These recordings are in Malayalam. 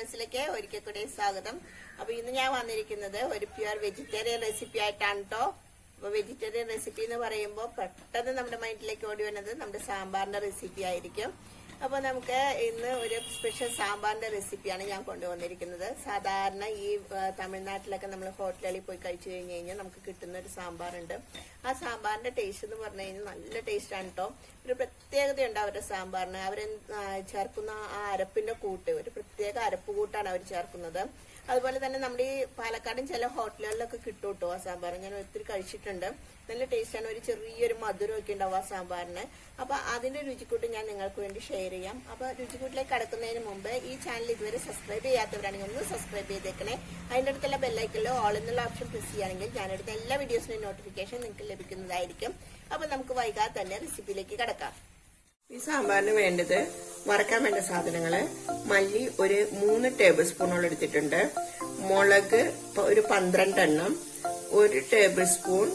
ഫ്ലവേഴ്സിലേക്ക് ഒരിക്കൽ കൂടി സ്വാഗതം. അപ്പൊ ഇന്ന് ഞാൻ വന്നിരിക്കുന്നത് ഒരു പ്യുവർ വെജിറ്റേറിയൻ റെസിപ്പി ആയിട്ടാണ് കേട്ടോ. അപ്പൊ വെജിറ്റേറിയൻ റെസിപ്പി എന്ന് പറയുമ്പോൾ പെട്ടെന്ന് നമ്മുടെ മൈൻഡിലേക്ക് ഓടി വരുന്നത് നമ്മുടെ സാമ്പാറിന്റെ റെസിപ്പി ആയിരിക്കും. അപ്പൊ നമുക്ക് ഇന്ന് ഒരു സ്പെഷ്യൽ സാമ്പാറിന്റെ റെസിപ്പിയാണ് ഞാൻ കൊണ്ടുവന്നിരിക്കുന്നത്. സാധാരണ ഈ തമിഴ്നാട്ടിലൊക്കെ നമ്മൾ ഹോട്ടലുകളിൽ പോയി കഴിച്ചു കഴിഞ്ഞു കഴിഞ്ഞാൽ നമുക്ക് കിട്ടുന്ന ഒരു സാമ്പാറുണ്ട്. ആ സാമ്പാറിന്റെ ടേസ്റ്റ് എന്ന് പറഞ്ഞു കഴിഞ്ഞാൽ നല്ല ടേസ്റ്റ് ആണ് കേട്ടോ. ഒരു പ്രത്യേകതയുണ്ട് അവരുടെ സാമ്പാറിന്. അവർ ചേർക്കുന്ന ആ അരപ്പിന്റെ കൂട്ട്, ഒരു പ്രത്യേക അരപ്പ് കൂട്ടാണ് അവർ ചേർക്കുന്നത്. അതുപോലെ തന്നെ നമ്മുടെ ഈ പാലക്കാടും ചില ഹോട്ടലുകളിലൊക്കെ കിട്ടും കേട്ടോ ആ സാമ്പാർ. ഞാൻ ഒത്തിരി കഴിച്ചിട്ടുണ്ട്. നല്ല ടേസ്റ്റാണ്. ഒരു ചെറിയൊരു മധുരമൊക്കെ ഉണ്ടാവും ആ സാമ്പാറിന്. അപ്പൊ അതിന്റെ രുചിക്കൂട്ട് ഞാൻ നിങ്ങൾക്ക് വേണ്ടി ഷെയർ ചെയ്യാം. അപ്പൊ രുചിക്കൂട്ടിലേക്ക് കടക്കുന്നതിന് മുമ്പ് ഈ ചാനൽ ഇതുവരെ സബ്സ്ക്രൈബ് ചെയ്യാത്തവരാണെങ്കിൽ ഒന്ന് സബ്സ്ക്രൈബ് ചെയ്തേക്കണേ. അതിന്റെ അടുത്തുള്ള ബെല്ലൈക്കനിലോ ഓൾ എന്നുള്ള ഓപ്ഷൻ പ്രസ് ചെയ്യുകയാണെങ്കിൽ ഞാനെടുത്ത എല്ലാ വീഡിയോസിന്റെയും നോട്ടിഫിക്കേഷൻ നിങ്ങൾക്ക് ലഭിക്കുന്നതായിരിക്കും. അപ്പൊ നമുക്ക് വൈകാതെ തന്നെ റെസിപ്പിയിലേക്ക് കടക്കാം. ഈ സാമ്പാറിന് വേണ്ടത് വറക്കാൻ വേണ്ട സാധനങ്ങള്: മല്ലി ഒരു 3 ടേബിൾ സ്പൂണോളം എടുത്തിട്ടുണ്ട്, മുളക് ഒരു 12 എണ്ണം, 1 ടേബിൾ സ്പൂൺ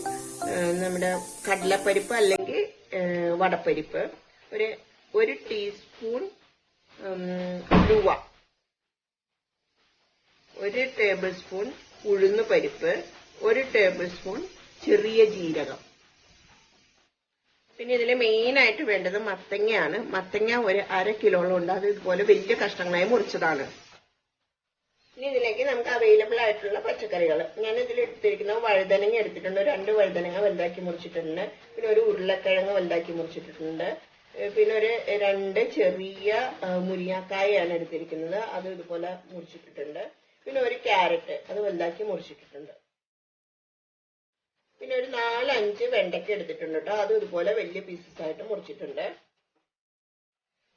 നമ്മുടെ കടലപ്പരിപ്പ് അല്ലെങ്കിൽ വടപ്പരിപ്പ്, ഒരു ടീസ്പൂൺ ഉലുവ, 1 ടേബിൾ സ്പൂൺ ഉഴുന്ന് പരിപ്പ്, 1 ടേബിൾ സ്പൂൺ ചെറിയ ജീരകം. പിന്നെ ഇതിൽ മെയിൻ ആയിട്ട് വേണ്ടത് മത്തങ്ങയാണ്. മത്തങ്ങ ഒരു 1/2 കിലോളം ഉണ്ട്. അത് ഇതുപോലെ വലിയ കഷ്ണങ്ങളായി മുറിച്ചതാണ്. ഇനി ഇതിലേക്ക് നമുക്ക് അവൈലബിൾ ആയിട്ടുള്ള പച്ചക്കറികൾ ഞാൻ ഇതിൽ എടുത്തിരിക്കുന്ന വഴുതനങ്ങ എടുത്തിട്ടുണ്ട്. 2 വഴുതനങ്ങ വലുതാക്കി മുറിച്ചിട്ടുണ്ട്. പിന്നെ ഒരു ഉരുളക്കിഴങ്ങ് വലുതാക്കി മുറിച്ചിട്ടുണ്ട്. പിന്നെ ഒരു 2 ചെറിയ മുരിങ്ങാക്കായാണ് എടുത്തിരിക്കുന്നത്. അത് ഇതുപോലെ മുറിച്ചിട്ടിട്ടുണ്ട്. പിന്നെ ഒരു ക്യാരറ്റ് അത് വലുതാക്കി മുറിച്ചിട്ടിട്ടുണ്ട്. പിന്നെ ഒരു 4-5 വെണ്ടയ്ക്ക എടുത്തിട്ടുണ്ട് കേട്ടോ. അതും ഇതുപോലെ വലിയ പീസസ് ആയിട്ട് മുറിച്ചിട്ടുണ്ട്.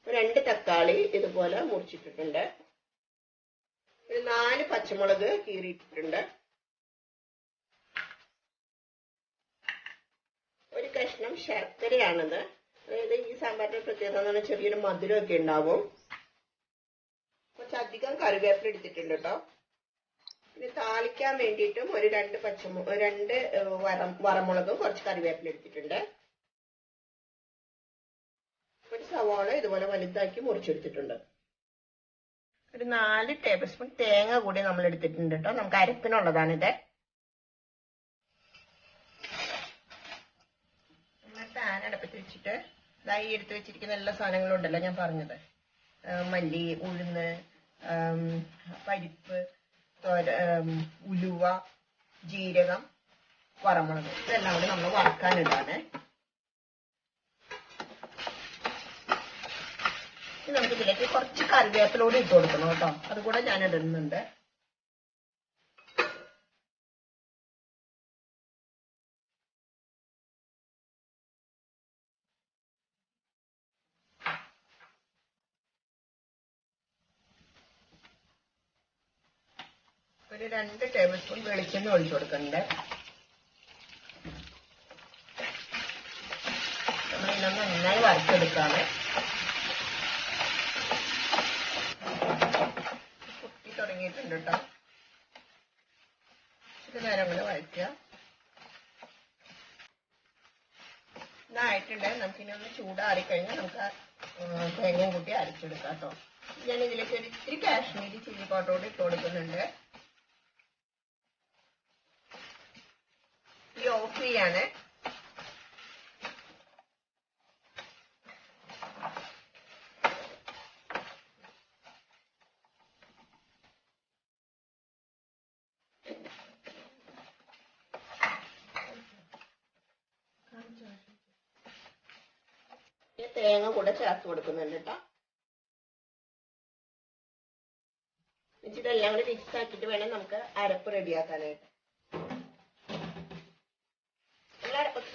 2 തക്കാളി ഇതുപോലെ മുറിച്ചിട്ടിട്ടുണ്ട്. ഒരു 4 പച്ചമുളക് കീറിയിട്ടിട്ടുണ്ട്. ഒരു കഷ്ണം ശർക്കരയാണത്. അതായത് ഈ സാമ്പാറിന്റെ പ്രത്യേകത എന്ന് പറഞ്ഞാൽ ചെറിയൊരു മധുരമൊക്കെ ഉണ്ടാവും. കുറച്ചധികം കറിവേപ്പില എടുത്തിട്ടുണ്ട് കേട്ടോ. പിന്നെ താളിക്കാൻ വേണ്ടിയിട്ടും ഒരു 2 വറമുളകും കുറച്ച് കറിവേപ്പില എടുത്തിട്ടുണ്ട്. ഒരു സവാള ഇതുപോലെ വലുതാക്കി മുറിച്ചെടുത്തിട്ടുണ്ട്. ഒരു 4 ടേബിൾ സ്പൂൺ തേങ്ങ കൂടി നമ്മൾ എടുത്തിട്ടുണ്ട് കേട്ടോ. നമുക്ക് അരപ്പിനുള്ളതാണിത്. പാൻ അടുപ്പത്ത് വെച്ചിട്ട് ഇതായി എടുത്ത് വെച്ചിരിക്കുന്ന എല്ലാ സാധനങ്ങളും ഉണ്ടല്ലോ ഞാൻ പറഞ്ഞത്: മല്ലി, ഉഴുന്ന്, പരിപ്പ്, ഉലുവ, ജീരകം, വറമുളക്, ഇതെല്ലാം കൂടി നമ്മൾ വറക്കാനിടാണ്. നമുക്ക് ഇതിലേക്ക് കുറച്ച് കറിവേപ്പിലോട് ഇട്ട് കൊടുക്കണം കേട്ടോ. അതുകൂടെ ഞാൻ ഇടുന്നുണ്ട്. ഒരു 2 ടേബിൾ സ്പൂൺ വെളിച്ചെണ്ണ ഒഴിച്ചു കൊടുക്കുന്നുണ്ട്. നമ്മളിന്ന് നന്നായി വറുത്തെടുക്കാണ്. കുത്തി തുടങ്ങിയിട്ടുണ്ട് കേട്ടോ. ഇത് നേരം കൂടെ വഴറ്റുക. ഇതായിട്ടുണ്ട്. നമുക്കിനി ഒന്ന് ചൂടാറിക്കഴിഞ്ഞാൽ നമുക്ക് തേങ്ങയും കൂട്ടി അരച്ചെടുക്കാം കേട്ടോ. ഞാൻ ഇതിലേക്ക് ഒരു ഇത്തിരി കാശ്മീരി ചില്ലി പൗഡർ ഇട്ട് കൊടുക്കുന്നുണ്ട്. ഓഫ് ചെയ്യാണ്. തേങ്ങ കൂടെ ചേർത്ത് കൊടുക്കുന്നുണ്ട് കേട്ടോ. ഇതെല്ലാം കൂടി മിക്സ് ആക്കിയിട്ട് വേണം നമുക്ക് അരപ്പ് റെഡിയാക്കാനായിട്ട്.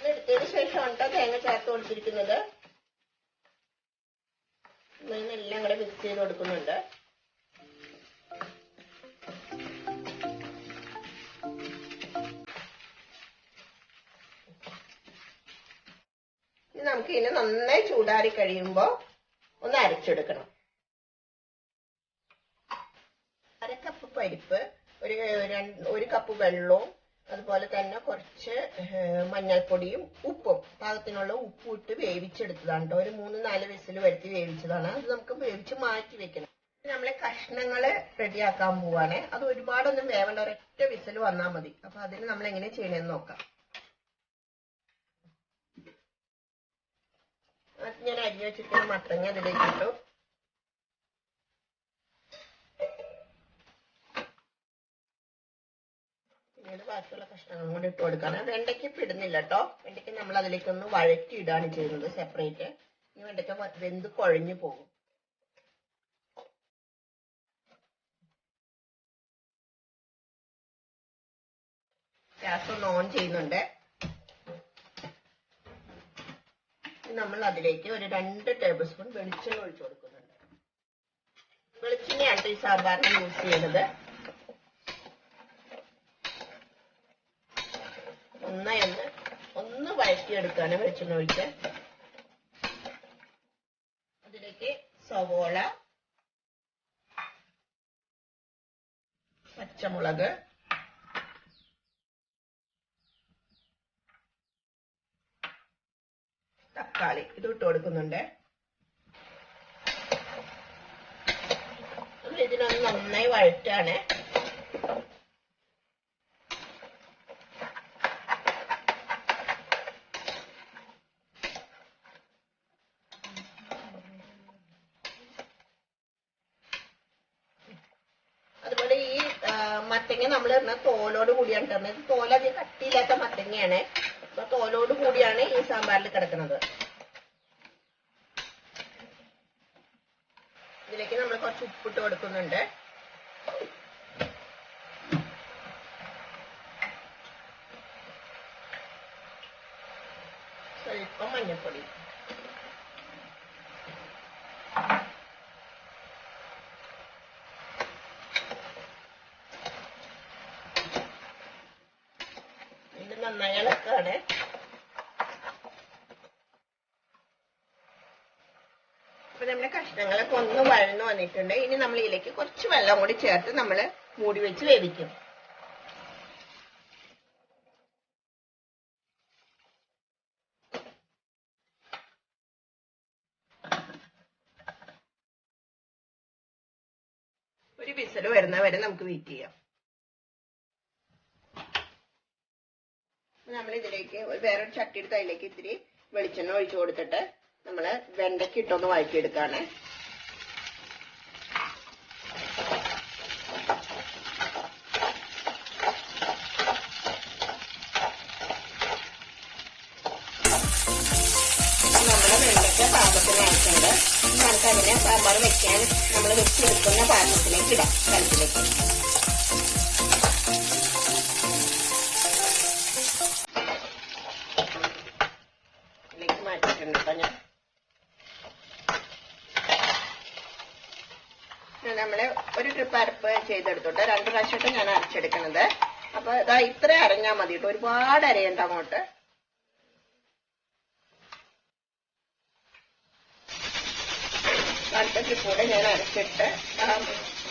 എടുത്തതിന് ശേഷമാണ് കേട്ടോ തേങ്ങ ചേർത്ത് കൊടുത്തിരിക്കുന്നത്. എല്ലാം കൂടെ മിക്സ് ചെയ്ത് കൊടുക്കുന്നുണ്ട്. നമുക്ക് ഇതിനെ നന്നായി ചൂടാറി കഴിയുമ്പോ ഒന്ന് അരച്ചെടുക്കണം. 1/2 കപ്പ് പരിപ്പ്, ഒരു കപ്പ് വെള്ളവും, അതുപോലെ തന്നെ കുറച്ച് മഞ്ഞൾപ്പൊടിയും ഉപ്പും പാകത്തിനുള്ള ഉപ്പും ഇട്ട് വേവിച്ചെടുത്തതാണ് കേട്ടോ. ഒരു 3-4 വിസിൽ വരുത്തി വേവിച്ചതാണ്. അത് നമുക്ക് വേവിച്ച് മാറ്റി വെക്കണം. നമ്മളെ കഷ്ണങ്ങള് റെഡിയാക്കാൻ പോവാണ്. അത് ഒരുപാടൊന്നും വേവണ്ട, ഒരൊറ്റ വിസിൽ വന്നാൽ മതി. അപ്പൊ അതിന് നമ്മൾ എങ്ങനെ ചെയ്യണമെന്ന് നോക്കാം. ഞാൻ അരി വെച്ചിരിക്കുന്ന മത്തങ്ങ അതിലേക്ക് ഇട്ടു. പിന്നീട് ബാക്കിയുള്ള കഷ്ണങ്ങളും കൂടി ഇട്ട് കൊടുക്കാണ്. വെണ്ടയ്ക്ക് ഇപ്പം ഇടുന്നില്ല കേട്ടോ. വെണ്ടയ്ക്ക് നമ്മൾ അതിലേക്കൊന്ന് വഴറ്റി ഇടാണ് ചെയ്യുന്നത് സെപ്പറേറ്റ്. ഈ വെണ്ടയ്ക്ക വെന്ത് കുഴഞ്ഞു പോകും. ഗ്യാസ് ഒന്ന് ഓൺ ചെയ്യുന്നുണ്ട്. നമ്മൾ അതിലേക്ക് ഒരു 2 ടേബിൾ സ്പൂൺ വെളിച്ചെണ്ണ ഒഴിച്ചു കൊടുക്കുന്നുണ്ട്. വെളിച്ചെണ്ണയാണ് ഈ സാമ്പാറിന് യൂസ് ചെയ്യുന്നത്. ഒന്ന് വഴറ്റിയെടുക്കാണ് വെളിച്ചെണ്ണ ഒഴിച്ച്. അതിലേക്ക് സവോള, പച്ചമുളക്, തക്കാളി ഇത് ഇട്ട് കൊടുക്കുന്നുണ്ട്. ഇതിനൊന്ന് നന്നായി വഴറ്റാണ്. അതുപോലെ ഈ മത്തങ്ങ നമ്മൾ ഇടുന്ന തോലോട് കൂടിയാണ് ഇടുന്നത്. തോലധികം കട്ടിയില്ലാത്ത മത്തങ്ങയാണ്. അപ്പൊ തോലോട് കൂടിയാണ് ഈ സാമ്പാറിൽ കിടക്കുന്നത്. ഇതിലേക്ക് നമ്മൾ കുറച്ച് ഉപ്പിട്ട് കൊടുക്കുന്നുണ്ട്. സ്വല്പം മഞ്ഞൾപ്പൊടി. ഇത് നന്നായി ഇളക്കാണ്. അപ്പൊ നമ്മുടെ കഷ്ണങ്ങളൊക്കെ ഒന്ന് വഴന്നു വന്നിട്ടുണ്ട്. ഇനി നമ്മൾ ഇതിലേക്ക് കുറച്ച് വെള്ളം കൂടി ചേർത്ത് നമ്മൾ മൂടി വെച്ച് വേവിക്കും. ഒരു വിസിൽ വരുന്ന വരെ നമുക്ക് വെയിറ്റ് ചെയ്യാം. നമ്മൾ ഇതിലേക്ക് വേറൊരു ചട്ടി എടുത്ത് അതിലേക്ക് ഇത്തിരി വെളിച്ചെണ്ണ ഒഴിച്ചു കൊടുത്തിട്ട് നമ്മള് വെണ്ടയ്ക്ക് ഇട്ടൊന്ന് വഴറ്റിയെടുക്കാണ്. നമ്മള് വെണ്ടയ്ക്ക പാകത്തിനായിട്ടുണ്ട്. നമുക്ക് അതിനെ സാമ്പാർ വെക്കാൻ നമ്മൾ വെച്ചെടുക്കുന്ന പാത്രത്തിലേക്ക് ഇടാം. കലത്തിലേക്ക് മാറ്റിയിട്ടുണ്ട് കേട്ടോ. നമ്മള് ഒരു ട്രിപ്പ് അരപ്പ് ചെയ്തെടുത്തോട്ടെ. 2 പ്രാവശ്യമായിട്ട് ഞാൻ അരച്ചെടുക്കുന്നത്. അപ്പൊ ഇതാ ഇത്ര അരഞ്ഞാൽ മതി കേട്ടോ. ഒരുപാട് അരയണ്ട അങ്ങോട്ട്. അടുത്ത ട്രിപ്പൂടെ ഞാൻ അരച്ചിട്ട്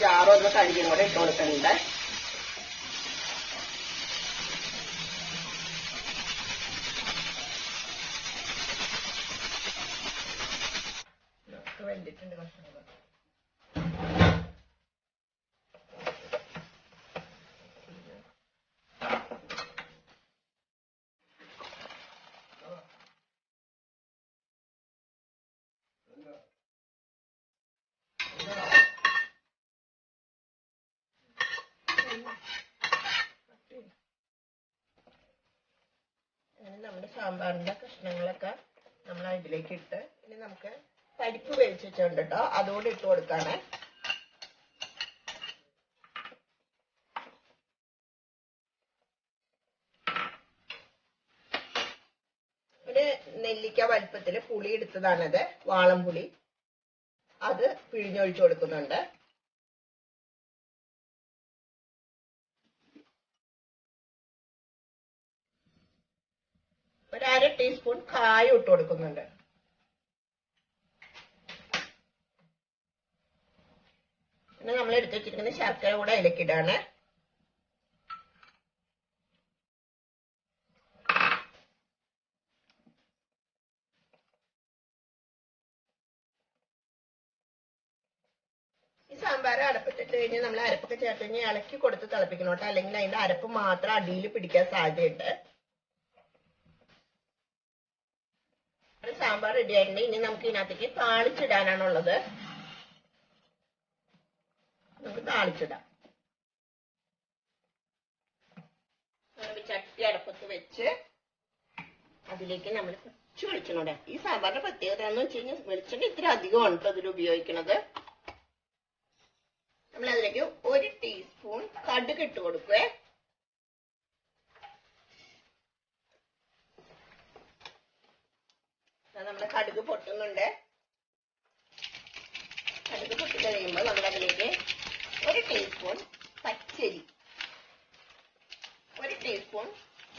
ജാറൊന്ന് കഴുകിയും കൂടെ ഇട്ട് കൊടുക്കുന്നുണ്ട്. വെന്തിട്ടുണ്ട് കഷ്ണങ്ങൾ. നമ്മുടെ സാമ്പാറിന്റെ കഷ്ണങ്ങളൊക്കെ നമ്മൾ ഇതിലേക്ക് ഇട്ട് ഇനി നമുക്ക് പരിപ്പ് വേവിച്ച് വെച്ചിട്ടുണ്ട് കേട്ടോ. അതുകൊണ്ട് ഇട്ട് കൊടുക്കാണ്. ഒരു നെല്ലിക്ക വലുപ്പത്തില് പുളി എടുത്തതാണത്, വാളംപുളി. അത് പിഴിഞ്ഞൊഴിച്ചു കൊടുക്കുന്നുണ്ട്. ഒരു 1/2 ടീസ്പൂൺ കായം ഇട്ട് കൊടുക്കുന്നുണ്ട്. പിന്നെ നമ്മൾ എടുത്ത് വെച്ചിരിക്കുന്ന ശർക്കര കൂടെ അതിലേക്ക് ഇടാണ്. ഈ സാമ്പാർ അടപ്പത്തിട്ട് കഴിഞ്ഞ് നമ്മൾ അരപ്പൊക്കെ ചേർത്ത് കഴിഞ്ഞ് ഇളക്കി കൊടുത്ത് തിളപ്പിക്കണം കേട്ടോ, അല്ലെങ്കിൽ അതിന്റെ അരപ്പ് മാത്രം അടിയിൽ പിടിക്കാൻ സാധ്യതയുണ്ട്. സാമ്പാർ റെഡി ആയിട്ടുണ്ട്. ഇനി നമുക്ക് ഇതിനകത്തേക്ക് താളിച്ചിടാനാണുള്ളത്. നമുക്ക് താളിച്ചിടാം. ചട്ടി അടപ്പത്ത് വെച്ച് അതിലേക്ക് നമ്മൾ കുറച്ച് വെളിച്ചെണ്ണ ഇടാം. ഈ സാമ്പാറിന്റെ പ്രത്യേകത എന്ന് വെച്ച് കഴിഞ്ഞാൽ വെളിച്ചെണ്ണ ഇത്ര അധികമാണ് കേട്ടോ ഇതിൽ ഉപയോഗിക്കുന്നത്. നമ്മൾ അതിലേക്ക് 1 ടീസ്പൂൺ കടുക് ഇട്ട് കൊടുക്കുവേ. നമ്മുടെ കടുക് പൊട്ടുന്നുണ്ട്. കടുക് പൊട്ടി കഴിയുമ്പോൾ നമ്മൾ അതിലേക്ക് 1 ടീസ്പൂൺ പച്ചരി, 1 ടീസ്പൂൺ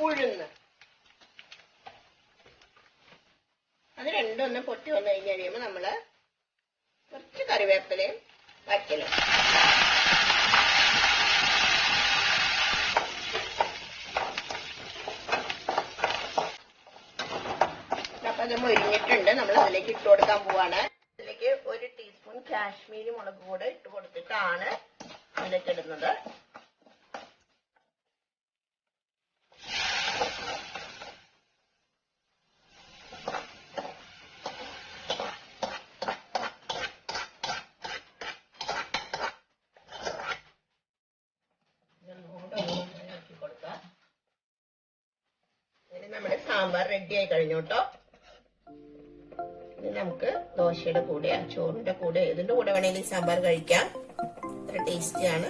ഉഴുന്ന്, അത് രണ്ടൊന്ന് പൊട്ടി വന്നു കഴിഞ്ഞ് കഴിയുമ്പോൾ നമ്മള് കുറച്ച് കറിവേപ്പിലയും വറ്റലും അപ്പൊ അത് മൊരിഞ്ഞിട്ടുണ്ട്. നമ്മൾ അതിലേക്ക് ഇട്ട് കൊടുക്കാൻ പോവാണ്. അതിലേക്ക് 1 ടീസ്പൂൺ കാശ്മീരി മുളക് കൂടെ ഇട്ട് കൊടുത്തിട്ടാണ് അതിലേക്ക് ഇടുന്നത്. നമ്മുടെ സാമ്പാർ റെഡി ആയി കഴിഞ്ഞു കേട്ടോ. ഇനി നമുക്ക് ദോശയുടെ കൂടെ ചോറിന്റെ കൂടെ ഏതിന്റെ കൂടെ വേണേലും ഈ സാമ്പാർ കഴിക്കാം. അത്ര ടേസ്റ്റിയാണ്.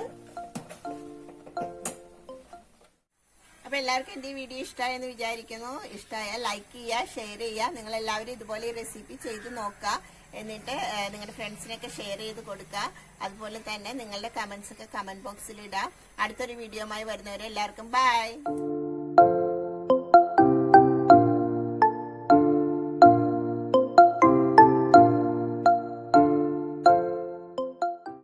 അപ്പൊ എല്ലാവർക്കും എന്റെ ഈ വീഡിയോ ഇഷ്ടമായെന്ന് വിചാരിക്കുന്നു. ഇഷ്ടമായാൽ ലൈക്ക് ചെയ്യുക, ഷെയർ ചെയ്യുക. നിങ്ങൾ എല്ലാവരും ഇതുപോലെ ഈ റെസിപ്പി ചെയ്ത് നോക്കുക. എന്നിട്ട് നിങ്ങളുടെ ഫ്രണ്ട്സിനൊക്കെ ഷെയർ ചെയ്ത് കൊടുക്കുക. അതുപോലെ തന്നെ നിങ്ങളുടെ കമന്റ്സ് ഒക്കെ കമന്റ് ബോക്സിൽ ഇടാം. അടുത്തൊരു വീഡിയോയുമായി വരുന്നവരെ എല്ലാവർക്കും ബൈ.